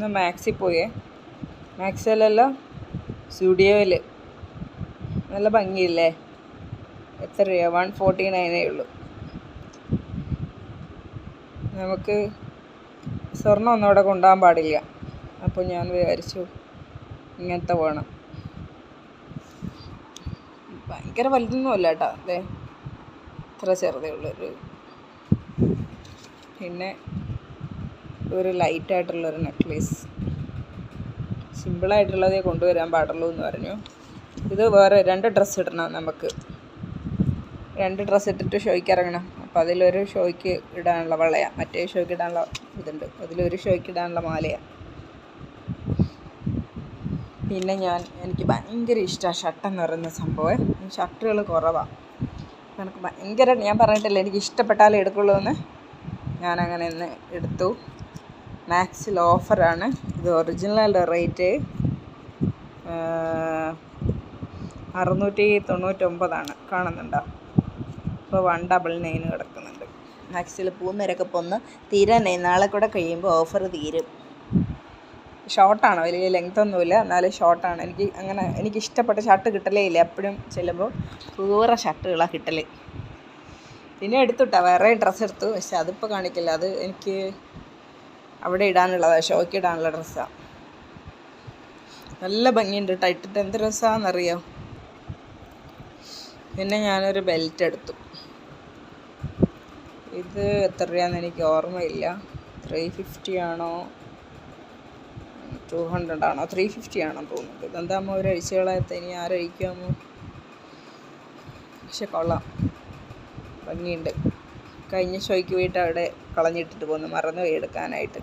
ഇന്ന് മാക്സിൽ പോയേ. മാക്സിലല്ല, സ്റ്റുഡിയോയിൽ. നല്ല ഭംഗിയില്ലേ? എത്ര രൂപ? 149 ഉള്ളൂ. നമുക്ക് സ്വർണ്ണം ഒന്നും അവിടെ കൊണ്ടുപോകാൻ പാടില്ല. അപ്പോൾ ഞാൻ വിചാരിച്ചു ഇങ്ങനത്തെ വേണം. ഭയങ്കര വലുതൊന്നുമല്ല കേട്ടോ, അതെ, ഇത്ര ചെറുതേ ഉള്ളൊരു. പിന്നെ ഒരു ലൈറ്റായിട്ടുള്ളൊരു നെക്ലേസ്, സിമ്പിളായിട്ടുള്ളതേ കൊണ്ടുവരാൻ പാടുള്ളൂ എന്ന് പറഞ്ഞു. ഇത് വേറെ 2 ഡ്രസ്സ് ഇടണം നമുക്ക്. 2 ഡ്രസ്സ് ഇട്ടിട്ട് ഷോയ്ക്ക് ഇറങ്ങണം. അപ്പോൾ അതിലൊരു ഷോയ്ക്ക് ഇടാനുള്ള വളയാണ്, മറ്റേ ഷോയ്ക്ക് ഇടാനുള്ള ഇതുണ്ട്, അതിലൊരു ഷോയ്ക്ക് ഇടാനുള്ള മാലയാണ്. പിന്നെ എനിക്ക് ഭയങ്കര ഇഷ്ടമാണ് ഷർട്ടെന്ന് പറയുന്ന സംഭവം. ഷർട്ടുകൾ കുറവാണ്. എനിക്ക് ഭയങ്കര, ഞാൻ പറഞ്ഞിട്ടില്ല എനിക്ക് ഇഷ്ടപ്പെട്ടാലേ എടുക്കുള്ളൂ എന്ന്. ഞാനങ്ങനെ ഒന്ന് എടുത്തു. മാക്സിൽ ഓഫറാണ്. ഇത് ഒറിജിനൽ റേറ്റ് 699 കാണുന്നുണ്ടോ? ഇപ്പോൾ 199 കിടക്കുന്നുണ്ട്. മാക്സിൽ പോകുന്നവരൊക്കെ ഇപ്പോൾ ഒന്ന് തീരാനായി. നാളെ കൂടെ കഴിയുമ്പോൾ ഓഫർ തീരും. ഷോർട്ടാണ്, വലിയ ലെങ്ത്തൊന്നുമില്ല, എന്നാലും ഷോർട്ടാണ്. എനിക്ക് ഇഷ്ടപ്പെട്ട ഷർട്ട് കിട്ടലേ ഇല്ല. എപ്പോഴും ചെല്ലുമ്പോൾ പൂറ ഷർട്ടുകളാണ് കിട്ടൽ. പിന്നെ എടുത്തുട്ടാ, വേറെ ഡ്രസ്സ് എടുത്തു, പക്ഷെ അതിപ്പോൾ കാണിക്കില്ല. അത് എനിക്ക് അവിടെ ഇടാനുള്ളതാണ്, ഷോയ്ക്ക് ഇടാനുള്ള ഡ്രസ്സാണ്. നല്ല ഭംഗിയുണ്ട് കേട്ടോ, ഇട്ടിട്ട് എന്ത് രസമാണെന്നറിയോ. പിന്നെ ഞാനൊരു ബെൽറ്റ് എടുത്തു. ഇത് എത്ര രൂപയാണെന്ന് എനിക്ക് ഓർമ്മയില്ല. 350 ആണോ 200 ആണോ? 350 ആണോ തോന്നുന്നത്. ഇതെന്താകുമ്പോൾ ഒരു അഴിച്ചു കളയാത്ത, ഇനി ആരഴിക്കാമോ? പക്ഷെ കൊള്ളാം, ഭംഗിയുണ്ട്. കഴിഞ്ഞ ഷോയ്ക്ക് പോയിട്ട് അവിടെ കളഞ്ഞിട്ടിട്ട് പോന്നു, മറന്നുപോയി എടുക്കാനായിട്ട്.